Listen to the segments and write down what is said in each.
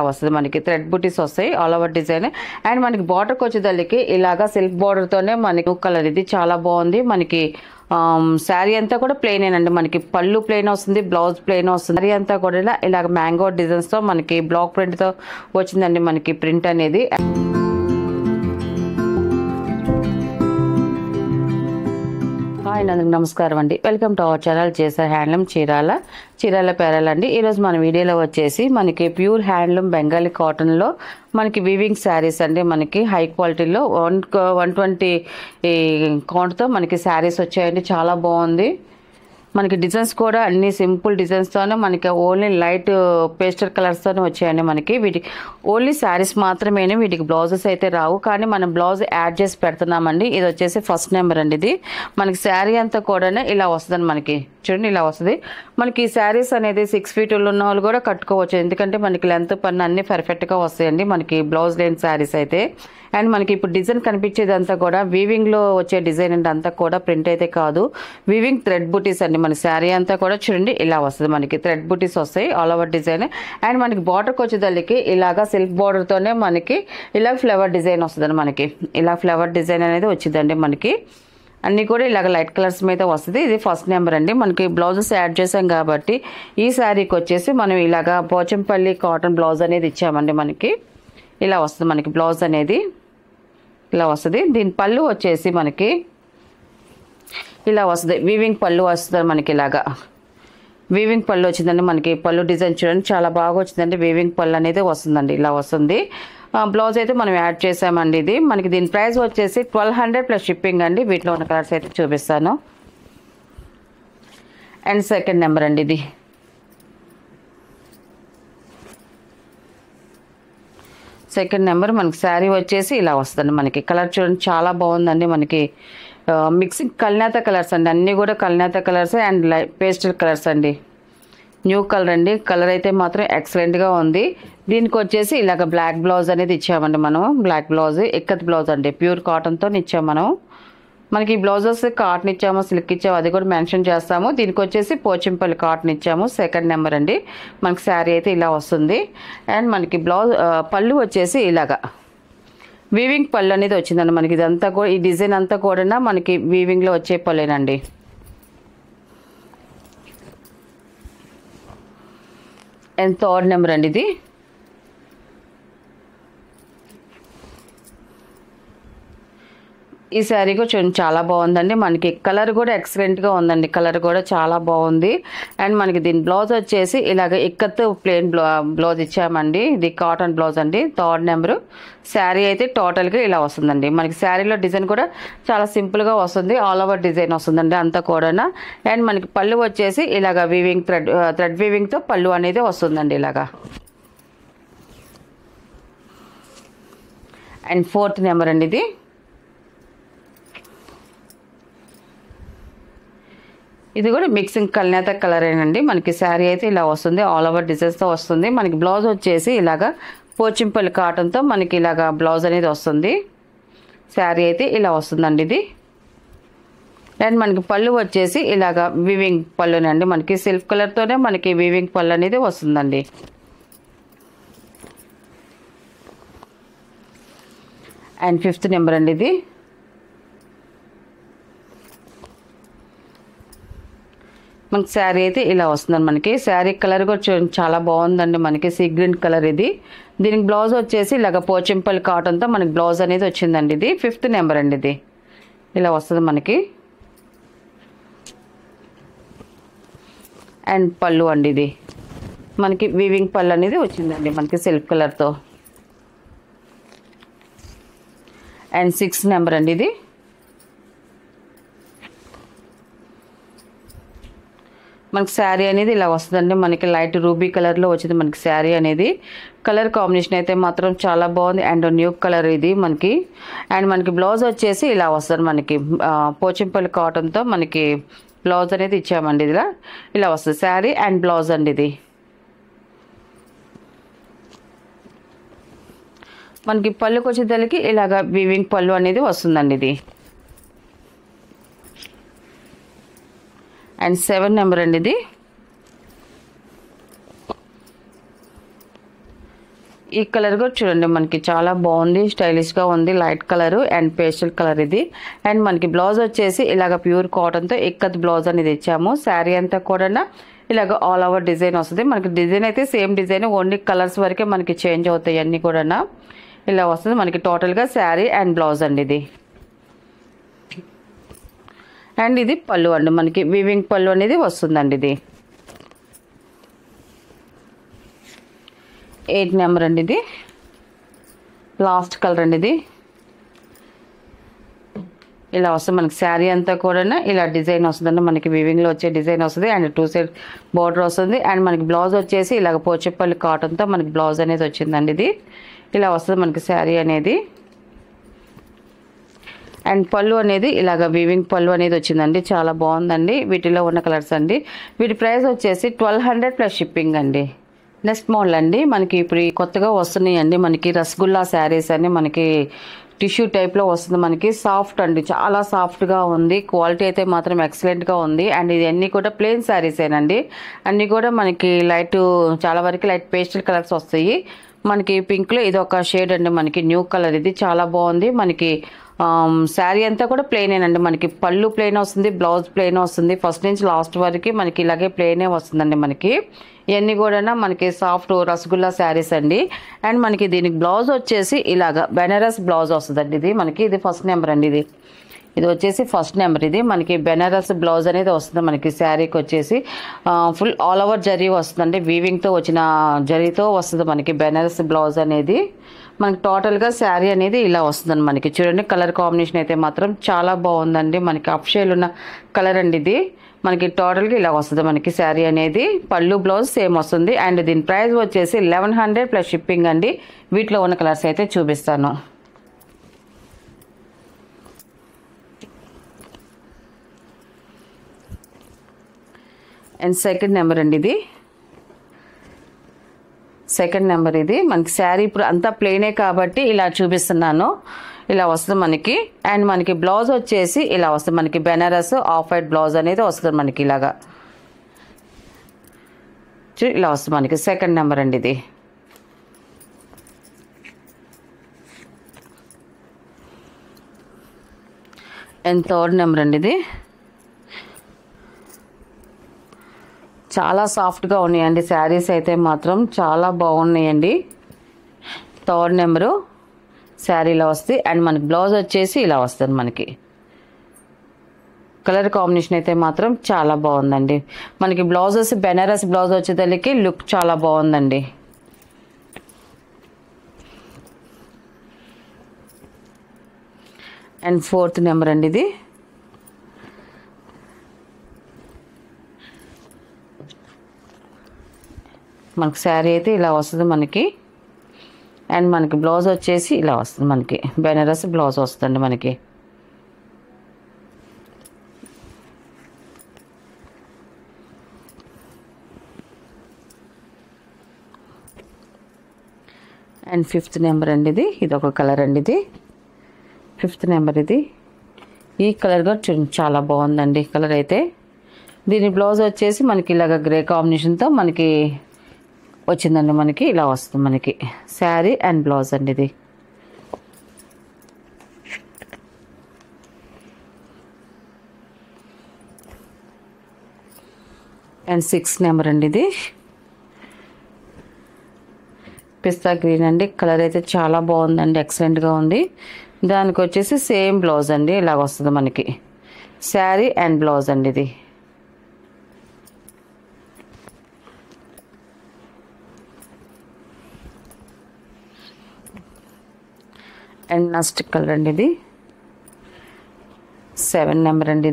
వస్తుంది మనకి థ్రెడ్ బుటీస్ వస్తాయి ఆల్ ఓవర్ డిజైన్. అండ్ మనకి బార్డర్కి వచ్చేదానికి ఇలాగా సిల్క్ బార్డర్తోనే మనకి కలర్ ఇది చాలా బాగుంది. మనకి శారీ అంతా కూడా ప్లెయిన్ అండి. మనకి పళ్ళు ప్లెయిన్ వస్తుంది, బ్లౌజ్ ప్లెయిన్ వస్తుంది. శారీ అంతా కూడా ఇలాగ మ్యాంగో డిజైన్స్తో మనకి బ్లాక్ ప్రింట్తో వచ్చిందండి మనకి ప్రింట్ అనేది. హాయ్ అందరికి నమస్కారం అండి. వెల్కమ్ టు అవర్ ఛానల్ జేసర్ హ్యాండ్లూమ్ చీరాల పేరాలు అండి. ఈరోజు మన వీడియోలో వచ్చేసి మనకి ప్యూర్ హ్యాండ్లూమ్ బెంగాలీ కాటన్లో మనకి వీవింగ్ శారీస్ అండి. మనకి హై క్వాలిటీలో 120 కౌంట్తో మనకి శారీస్ వచ్చాయండి. చాలా బాగుంది. మనకి డిజైన్స్ కూడా అన్ని సింపుల్ డిజైన్స్తోనే మనకి ఓన్లీ లైట్ పేస్టల్ కలర్స్తోనే వచ్చాయండి. మనకి వీటికి ఓన్లీ శారీస్ మాత్రమే, వీటికి బ్లౌజెస్ అయితే రావు. కానీ మనం బ్లౌజ్ యాడ్ చేసి పెడుతున్నామండి. ఇది వచ్చేసి ఫస్ట్ నెంబర్ అండి. ఇది మనకి శారీ అంతా కూడా ఇలా వస్తుందండి. మనకి చూడండి ఇలా వస్తుంది. మనకి ఈ శారీస్ అనేది 6 feet ఉన్న వాళ్ళు కూడా కట్టుకోవచ్చు. ఎందుకంటే మనకి లెంత్ పన్ను అన్ని పర్ఫెక్ట్గా వస్తాయండి మనకి బ్లౌజ్ లేని శారీస్ అయితే. అండ్ మనకి ఇప్పుడు డిజైన్ కనిపించేది అంతా కూడా వీవింగ్లో వచ్చే డిజైన్ అండి. అంతా కూడా ప్రింట్ అయితే కాదు, వీవింగ్ థ్రెడ్ బుటీస్ అండి. మన శారీ అంతా కూడా చూడండి ఇలా వస్తుంది. మనకి థ్రెడ్ బుటీస్ వస్తాయి ఆల్ ఓవర్ డిజైన్. అండ్ మనకి బార్డర్కి వచ్చేదానికి ఇలాగా సిల్క్ బార్డర్తోనే మనకి ఇలా ఫ్లవర్ డిజైన్ వస్తుందండి. మనకి ఇలా ఫ్లవర్ డిజైన్ అనేది వచ్చిందండి. మనకి అన్నీ కూడా ఇలాగ లైట్ కలర్స్ మీద వస్తుంది. ఇది ఫస్ట్ నెంబర్ అండి. మనకి బ్లౌజెస్ యాడ్ చేసాం కాబట్టి ఈ శారీకి వచ్చేసి మనం ఇలాగా పోచంపల్లి కాటన్ బ్లౌజ్ అనేది ఇచ్చామండి. మనకి ఇలా వస్తుంది. మనకి బ్లౌజ్ అనేది ఇలా వస్తుంది. దీని పళ్ళు వచ్చేసి మనకి ఇలా వస్తుంది. వీవింగ్ పళ్ళు వస్తుంది. మనకి ఇలాగా వీవింగ్ పళ్ళు వచ్చిందండి. మనకి పళ్ళు డిజైన్ చూడండి చాలా బాగా వచ్చిందండి. వీవింగ్ పళ్ళు అనేది వస్తుందండి. ఇలా వస్తుంది. బ్లౌజ్ అయితే మనం యాడ్ చేసామండి. ఇది మనకి దీని ప్రైస్ వచ్చేసి 1200 ప్లస్ షిప్పింగ్ అండి. వీటిలో ఉన్న కలర్స్ అయితే చూపిస్తాను. అండ్ సెకండ్ నెంబర్ అండి. ఇది సెకండ్ నెంబర్ మనకి శారీ వచ్చేసి ఇలా వస్తుంది. మనకి కలర్ చూడండి చాలా బాగుందండి. మనకి మిక్సింగ్ కల్నేత కలర్స్ అండి. అన్నీ కూడా కల్నేత కలర్స్ అండ్ పేస్టల్ కలర్స్ అండి. న్యూ కలర్ అండి. కలర్ అయితే మాత్రం ఎక్సలెంట్గా ఉంది. దీనికి వచ్చేసి ఇలాగ బ్లాక్ బ్లౌజ్ అనేది ఇచ్చామండి. మనం బ్లాక్ బ్లౌజ్ ఇక్కత్ బ్లౌజ్ అండి. ప్యూర్ కాటన్తో ఇచ్చాము మనం. మనకి బ్లౌజెస్ కాటన్ ఇచ్చాము, సిల్క్ ఇచ్చాము, అది కూడా మెన్షన్ చేస్తాము. దీనికి వచ్చేసి పోచంపల్లి కాటన్ ఇచ్చాము. సెకండ్ నెంబర్ అండి. మనకి శారీ అయితే ఇలా వస్తుంది. అండ్ మనకి బ్లౌజ్ పళ్ళు వచ్చేసి ఇలాగా వీవింగ్ పళ్ళు అనేది వచ్చిందండి. మనకి ఇదంతా కూడా ఈ డిజైన్ అంతా కూడా మనకి వీవింగ్లో వచ్చే పళ్ళేనండి. అండ్ థర్డ్ నెంబర్ అండి. ఇది ఈ శారీ కూడా చూడండి చాలా బాగుందండి. మనకి కలర్ కూడా ఎక్సలెంట్గా ఉందండి. కలర్ కూడా చాలా బాగుంది. అండ్ మనకి దీని బ్లౌజ్ వచ్చేసి ఇలాగ ఇక్కత్ ప్లెయిన్ బ్లౌజ్ ఇచ్చామండి. ఇది కాటన్ బ్లౌజ్ అండి. Third number. శారీ అయితే టోటల్గా ఇలా వస్తుందండి. మనకి శారీలో డిజైన్ కూడా చాలా సింపుల్గా వస్తుంది. ఆల్ ఓవర్ డిజైన్ వస్తుందండి అంతా కూడా. అండ్ మనకి పళ్ళు వచ్చేసి ఇలాగ వీవింగ్ థ్రెడ్ వీవింగ్తో పళ్ళు అనేది వస్తుందండి ఇలాగా. అండ్ ఫోర్త్ నెంబర్ అండి. ఇది ఇది కూడా మిక్సింగ్ కల్నేత కలర్ ఏనండి. మనకి శారీ అయితే ఇలా వస్తుంది. ఆల్ ఓవర్ డిజైన్స్తో వస్తుంది. మనకి బ్లౌజ్ వచ్చేసి ఇలాగా పోచంపల్లి కాటన్తో మనకి ఇలాగా బ్లౌజ్ అనేది వస్తుంది. శారీ అయితే ఇలా వస్తుందండి. ఇది అండ్ మనకి పళ్ళు వచ్చేసి ఇలాగా వీవింగ్ పళ్ళునండి. మనకి సిల్క్ కలర్తోనే మనకి వీవింగ్ పళ్ళు అనేది వస్తుందండి. అండ్ ఫిఫ్త్ నెంబర్ అండి. ఇది మనకి శారీ అయితే ఇలా వస్తుందండి. మనకి శారీ కలర్ కూడా చాలా బాగుందండి. మనకి సీ గ్రీన్ కలర్ ఇది. దీనికి బ్లౌజ్ వచ్చేసి ఇలాగ పోచంపల్లి కాటన్తో మనకి బ్లౌజ్ అనేది వచ్చిందండి. ఇది ఫిఫ్త్ నెంబర్ అండి. ఇది ఇలా వస్తుంది మనకి. అండ్ పళ్ళు అండి. ఇది మనకి వీవింగ్ పళ్ళు అనేది వచ్చిందండి మనకి సిల్క్ కలర్తో. అండ్ సిక్స్త్ నెంబర్ అండి. ఇది మనకి శారీ అనేది ఇలా వస్తుందండి. మనకి లైట్ రూబీ కలర్లో వచ్చింది మనకి శారీ అనేది. కలర్ కాంబినేషన్ అయితే మాత్రం చాలా బాగుంది. అండ్ న్యూ కలర్ ఇది మనకి. అండ్ మనకి బ్లౌజ్ వచ్చేసి ఇలా వస్తుంది. మనకి పోచంపల్లి కాటన్తో మనకి బ్లౌజ్ అనేది ఇచ్చామండి. ఇలా వస్తుంది శారీ అండ్ బ్లౌజ్ అండి. ఇది మనకి పళ్ళుకి వచ్చేదానికి ఇలాగ వీవింగ్ పళ్ళు అనేది వస్తుందండి. ఇది అండ్ 7 నెంబర్ అండి. ఇది ఈ కలర్ కూడా చూడండి మనకి చాలా బాగుంది, స్టైలిష్గా ఉంది. Light colour and pastel colour ఇది. అండ్ మనకి బ్లౌజ్ వచ్చేసి ఇలాగ ప్యూర్ కాటన్తో ఇక్కత్ బ్లౌజ్ అనేది ఇచ్చాము. శారీ అంతా కూడా ఇలాగ ఆల్ ఓవర్ డిజైన్ వస్తుంది. మనకి డిజైన్ అయితే సేమ్ డిజైన్, ఓన్లీ కలర్స్ వరకే మనకి చేంజ్ అవుతాయి అన్నీ కూడా. ఇలా వస్తుంది మనకి టోటల్గా శారీ అండ్ బ్లౌజ్ అండి ఇది. అండ్ ఇది పళ్ళు అండి, మనకి వీవింగ్ పళ్ళు అనేది వస్తుందండి. ఇది 8 నెంబర్ అండి. ఇది లాస్ట్ కలర్ అండి. ఇది ఇలా వస్తుంది మనకి శారీ అంతా కూడా ఇలా డిజైన్ వస్తుందండి. మనకి వీవింగ్లో వచ్చే డిజైన్ వస్తుంది అండ్ 2 సైడ్ బార్డర్ వస్తుంది. అండ్ మనకి బ్లౌజ్ వచ్చేసి ఇలాగ పోచప్పల్లి కాటన్తో మనకి బ్లౌజ్ అనేది వచ్చిందండి. ఇది ఇలా వస్తుంది మనకి శారీ అనేది. అండ్ పళ్ళు అనేది ఇలాగ వీవింగ్ పళ్ళు అనేది వచ్చిందండి. చాలా బాగుందండి. వీటిలో ఉన్న కలర్స్ అండి. వీటి ప్రైస్ వచ్చేసి 1200 ప్లస్ షిప్పింగ్ అండి. నెక్స్ట్ మోడల్ అండి, మనకి ఇప్పుడు కొత్తగా వస్తున్నాయి అండి. మనకి రసగుల్లా శారీస్ అని మనకి టిష్యూ టైప్లో వస్తుంది. మనకి సాఫ్ట్ అండి, చాలా సాఫ్ట్గా ఉంది. క్వాలిటీ అయితే మాత్రం ఎక్సలెంట్గా ఉంది. అండ్ ఇది అన్నీ కూడా ప్లెయిన్ శారీసేనండి. అన్నీ కూడా మనకి లైట్, చాలా వరకు లైట్ పేస్టల్ కలర్స్ వస్తాయి. మనకి పింక్లో ఇది ఒక షేడ్ అండి, మనకి న్యూ కలర్. ఇది చాలా బాగుంది. మనకి శారీ అంతా కూడా ప్లెయినేనండి. మనకి పళ్ళు ప్లెయిన్ వస్తుంది, బ్లౌజ్ ప్లెయిన్ వస్తుంది. ఫస్ట్ నుంచి లాస్ట్ వరకు మనకి ఇలాగే ప్లెయినే వస్తుందండి. మనకి ఇవన్నీ కూడా మనకి సాఫ్ట్ రసగుల్లా శారీస్ అండి. అండ్ మనకి దీనికి బ్లౌజ్ వచ్చేసి ఇలాగా బెనారస్ బ్లౌజ్ వస్తుందండి. ఇది మనకి ఇది ఫస్ట్ నెంబర్ అండి. ఇది వచ్చేసి ఫస్ట్ నెంబర్. ఇది మనకి బెనారస్ బ్లౌజ్ అనేది వస్తుంది. మనకి శారీకి వచ్చేసి ఫుల్ ఆల్ ఓవర్ జరీ వస్తుందండి. వీవింగ్తో వచ్చిన జరీతో వస్తుంది మనకి బెనారస్ బ్లౌజ్ అనేది. మనకి టోటల్గా శారీ అనేది ఇలా వస్తుందండి. మనకి చూడండి కలర్ కాంబినేషన్ అయితే మాత్రం చాలా బాగుందండి. మనకి అప్ షేడ్ ఉన్న కలర్ అండి ఇది. మనకి టోటల్గా ఇలా వస్తుంది మనకి శారీ అనేది. పళ్ళు బ్లౌజ్ సేమ్ వస్తుంది. అండ్ దీని ప్రైస్ వచ్చేసి 1100 ప్లస్ షిప్పింగ్ అండి. వీటిలో ఉన్న కలర్స్ అయితే చూపిస్తాను. అండ్ సెకండ్ నెంబర్ అండి. ఇది సెకండ్ నెంబర్. ఇది మనకి శారీ ఇప్పుడు అంతా ప్లెయినే కాబట్టి ఇలా చూపిస్తున్నాను. ఇలా వస్తుంది మనకి. అండ్ మనకి బ్లౌజ్ వచ్చేసి ఇలా వస్తుంది మనకి బెనారస్ ఆఫ్ వైట్ బ్లౌజ్ అనేది వస్తుంది మనకి ఇలాగా. ఇలా వస్తుంది మనకి సెకండ్ నెంబర్ అండి. ఇది అండ్ థర్డ్ నెంబర్ అండి. ఇది చాలా సాఫ్ట్గా ఉన్నాయండి శారీస్ అయితే మాత్రం చాలా బాగున్నాయండి. థర్డ్ నెంబరు శారీ ఇలా వస్తుంది. అండ్ మనకి బ్లౌజ్ వచ్చేసి ఇలా వస్తుంది మనకి. కలర్ కాంబినేషన్ అయితే మాత్రం చాలా బాగుందండి. మనకి బ్లౌజ్ వచ్చి బెనారస్ బ్లౌజ్ వచ్చేదానికి లుక్ చాలా బాగుందండి. అండ్ ఫోర్త్ నెంబర్ అండి. ఇది మనకి శారీ అయితే ఇలా వస్తుంది మనకి. అండ్ మనకి బ్లౌజ్ వచ్చేసి ఇలా వస్తుంది మనకి. బెనారస్ బ్లౌజ్ వస్తుంది మనకి. అండ్ ఫిఫ్త్ నెంబర్ అండి. ఇది ఒక కలర్ అండి. ఇది ఫిఫ్త్ నెంబర్. ఇది ఈ కలర్ కూడా చాలా బాగుందండి కలర్ అయితే. దీని బ్లౌజ్ వచ్చేసి మనకి ఇలాగ గ్రే కాంబినేషన్తో మనకి వచ్చిందండి. మనకి ఇలా వస్తుంది మనకి శారీ అండ్ బ్లౌజ్ అండి. ఇది అండ్ 6th నెంబర్ అండి. ఇది పిస్తా గ్రీన్ అండి. కలర్ అయితే చాలా బాగుందండి, ఎక్సలెంట్గా ఉంది. దానికి వచ్చేసి సేమ్ బ్లౌజ్ అండి. ఇలాగ వస్తుంది మనకి శారీ అండ్ బ్లౌజ్ అండి. ఇది అండ్ నెక్స్ట్ కలర్ అండి. ఇది 7 నెంబర్ అండి.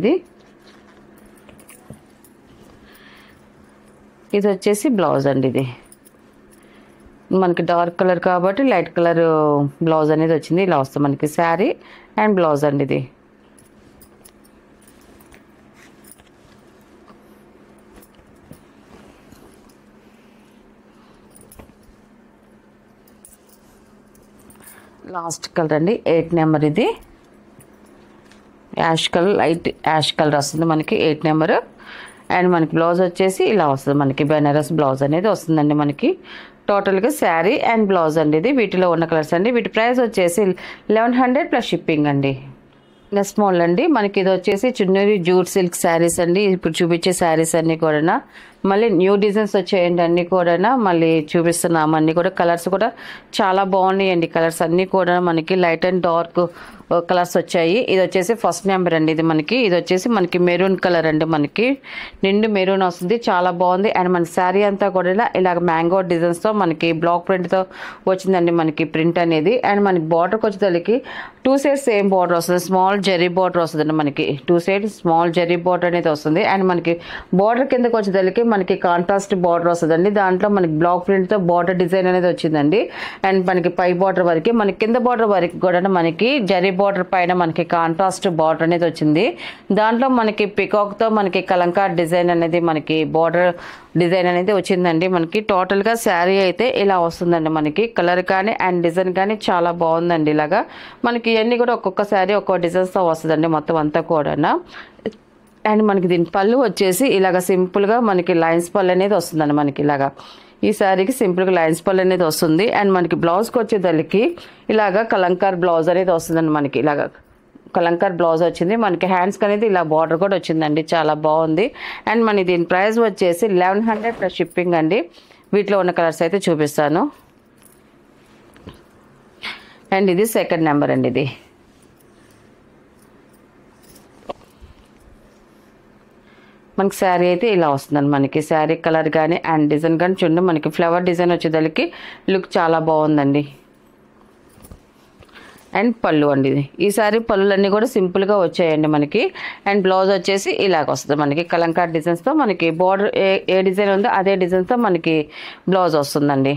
ఇది వచ్చేసి బ్లౌజ్ అండి. ఇది మనకి డార్క్ కలర్ కాబట్టి లైట్ కలర్ బ్లౌజ్ అనేది వచ్చింది. ఇలా వస్తుంది మనకి శారీ అండ్ బ్లౌజ్ అండి. ఇది లాస్ట్ కలర్ అండి. 8 నెంబర్. ఇది ash colour, light ash colour వస్తుంది మనకి 8 నెంబర్. అండ్ మనకి బ్లౌజ్ వచ్చేసి ఇలా వస్తుంది మనకి బెనారస్ బ్లౌజ్ అనేది వస్తుందండి. మనకి టోటల్గా శారీ అండ్ బ్లౌజ్ అండి. ఇది వీటిలో ఉన్న కలర్స్ అండి. వీటి ప్రైస్ వచ్చేసి 1100 ప్లస్ షిప్పింగ్ అండి. నెక్స్ట్ మోడల్ అండి, మనకి ఇది వచ్చేసి చున్నూరి జూట్ సిల్క్ శారీస్ అండి. ఇప్పుడు చూపించే శారీస్ అన్నీ కూడా మళ్ళీ న్యూ డిజైన్స్ వచ్చాయండి. అన్నీ కూడా మళ్ళీ చూపిస్తున్నాము. అన్నీ కూడా కలర్స్ కూడా చాలా బాగున్నాయండి. కలర్స్ అన్నీ కూడా మనకి లైట్ అండ్ డార్క్ కలర్స్ వచ్చాయి. ఇది వచ్చేసి ఫస్ట్ నెంబర్ అండి. ఇది వచ్చేసి మనకి మెరూన్ కలర్ అండి. మనకి నిండు మెరూన్ వస్తుంది, చాలా బాగుంది. అండ్ మన శారీ అంతా కూడా ఇలాగ మ్యాంగో డిజైన్స్తో మనకి బ్లాక్ ప్రింట్తో వచ్చిందండి మనకి ప్రింట్ అనేది. అండ్ మనకి బార్డర్కి వచ్చేసరికి 2 సైడ్స్ సేమ్ బార్డర్ వస్తుంది, స్మాల్ జరీ బార్డర్ వస్తుందండి. మనకి 2 సైడ్స్ స్మాల్ జరీ బార్డర్ అనేది వస్తుంది. అండ్ మనకి బార్డర్ కిందకి వచ్చేసరికి మనకి కాంట్రాస్ట్ బార్డర్ వస్తుందండి. దాంట్లో మనకి బ్లాక్ ప్రింట్తో బార్డర్ డిజైన్ అనేది వచ్చిందండి. అండ్ మనకి పై బార్డర్ వరకు, మనకి కింద బార్డర్ వరకు కూడా మనకి జరీ బార్డర్ పైన మనకి కాంట్రాస్ట్ బార్డర్ అనేది వచ్చింది. దాంట్లో మనకి పికాక్తో మనకి కలంకార్ డిజైన్ అనేది మనకి బార్డర్ డిజైన్ అనేది వచ్చిందండి. మనకి టోటల్గా శారీ అయితే ఇలా వస్తుందండి. మనకి కలర్ కానీ అండ్ డిజైన్ కానీ చాలా బాగుందండి. ఇలాగా మనకి ఇవన్నీ కూడా ఒక్కొక్క శారీ ఒక్కొక్క డిజైన్స్తో వస్తుందండి మొత్తం అంతా కూడా. అండ్ మనకి దీని పళ్ళు వచ్చేసి ఇలాగ సింపుల్గా మనకి లైన్స్ పళ్ళు అనేది వస్తుందండి. మనకి ఇలాగా ఈ శారీకి సింపుల్గా లైన్స్ పళ్ళు అనేది వస్తుంది. అండ్ మనకి బ్లౌజ్కి వచ్చేదానికి ఇలాగ కలంకార్ బ్లౌజ్ అనేది వస్తుందండి. మనకి ఇలాగ కలంకార్ బ్లౌజ్ వచ్చింది. మనకి హ్యాండ్స్కి అనేది ఇలా బార్డర్ కూడా వచ్చిందండి, చాలా బాగుంది. అండ్ మన దీని ప్రైస్ వచ్చేసి 1100 ప్లస్ షిప్పింగ్ అండి. వీటిలో ఉన్న కలర్స్ అయితే చూపిస్తాను. అండ్ ఇది సెకండ్ నెంబర్ అండి. ఇది మనకి శారీ అయితే ఇలా వస్తుందండి. మనకి శారీ కలర్ కానీ అండ్ డిజైన్ కానీ చూడండి, మనకి ఫ్లవర్ డిజైన్ వచ్చేదానికి లుక్ చాలా బాగుందండి. అండ్ పళ్ళు అండి. ఇది ఈ శారీ పళ్ళులన్నీ కూడా సింపుల్గా వచ్చాయండి మనకి. అండ్ బ్లౌజ్ వచ్చేసి ఇలాగ వస్తుంది మనకి కలంకార్ డిజైన్స్తో. మనకి బార్డర్ ఏ డిజైన్ ఉందో అదే డిజైన్తో మనకి బ్లౌజ్ వస్తుందండి.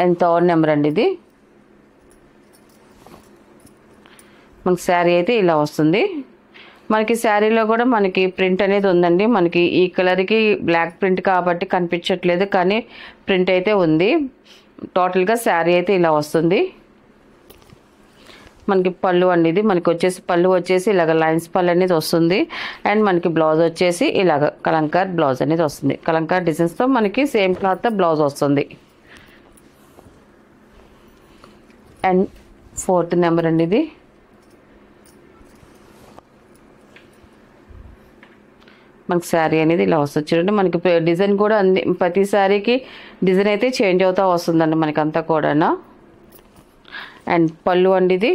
అండ్ థర్డ్ నెంబర్ అండి. ఇది మనకి శారీ అయితే ఇలా వస్తుంది. మనకి శారీలో కూడా మనకి ప్రింట్ అనేది ఉందండి. మనకి ఈ కలర్కి బ్లాక్ ప్రింట్ కాబట్టి కనిపించట్లేదు, కానీ ప్రింట్ అయితే ఉంది. టోటల్గా శారీ అయితే ఇలా వస్తుంది. మనకి పళ్ళు అండి. ఇది మనకి వచ్చేసి పళ్ళు వచ్చేసి ఇలాగ లైన్స్ పళ్ళు అనేది వస్తుంది. అండ్ మనకి బ్లౌజ్ వచ్చేసి ఇలాగ కలంకార్ బ్లౌజ్ అనేది వస్తుంది. కలంకార్ డిజైన్స్తో మనకి సేమ్ క్లాత్తో బ్లౌజ్ వస్తుంది. అండ్ ఫోర్త్ నెంబర్ అండి. ఇది మనకి శారీ అనేది ఇలా వస్తుంది చూడండి. మనకి డిజైన్ కూడా అన్ని ప్రతి శారీకి డిజైన్ అయితే చేంజ్ అవుతూ వస్తుందండి మనకి అంతా కూడా. అండ్ పళ్ళు అండి.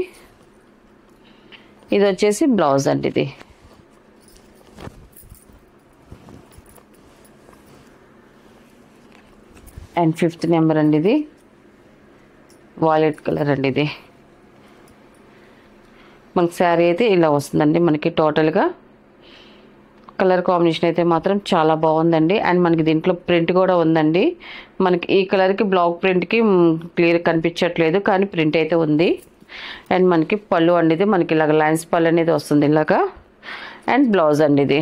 ఇది వచ్చేసి బ్లౌజ్ అండి. ఇది అండ్ ఫిఫ్త్ నెంబర్ అండి. ఇది వాయిలెట్ కలర్ అండి. ఇది మనకి శారీ అయితే ఇలా వస్తుందండి. మనకి టోటల్గా కలర్ కాంబినేషన్ అయితే మాత్రం చాలా బాగుందండి. అండ్ మనకి దీంట్లో ప్రింట్ కూడా ఉందండి. మనకి ఈ కలర్కి బ్లాక్ ప్రింట్కి క్లియర్ కనిపించట్లేదు, కానీ ప్రింట్ అయితే ఉంది. అండ్ మనకి పళ్ళు అండి. ఇది మనకి ఇలాగ లైన్స్ పళ్ళు అనేది వస్తుంది ఇలాగా. అండ్ బ్లౌజ్ అండి. ఇది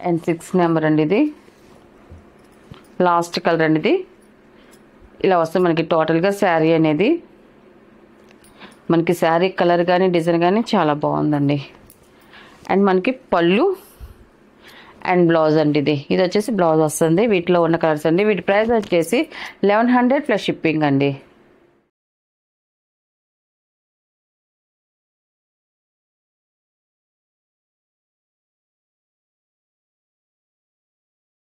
అండ్ 6th నెంబర్ అండి. ఇది లాస్ట్ కలర్ అండి. ఇది ఇలా వస్తుంది మనకి టోటల్గా శారీ అనేది. మనకి శారీ కలర్ కానీ డిజైన్ కానీ చాలా బాగుందండి. అండ్ మనకి పళ్ళు అండ్ బ్లౌజ్ అండి. ఇది వచ్చేసి బ్లౌజ్ వస్తుంది. వీటిలో ఉన్న కలర్స్ అండి. వీటి ప్రైస్ వచ్చేసి 1100 ప్లస్ షిప్పింగ్ అండి.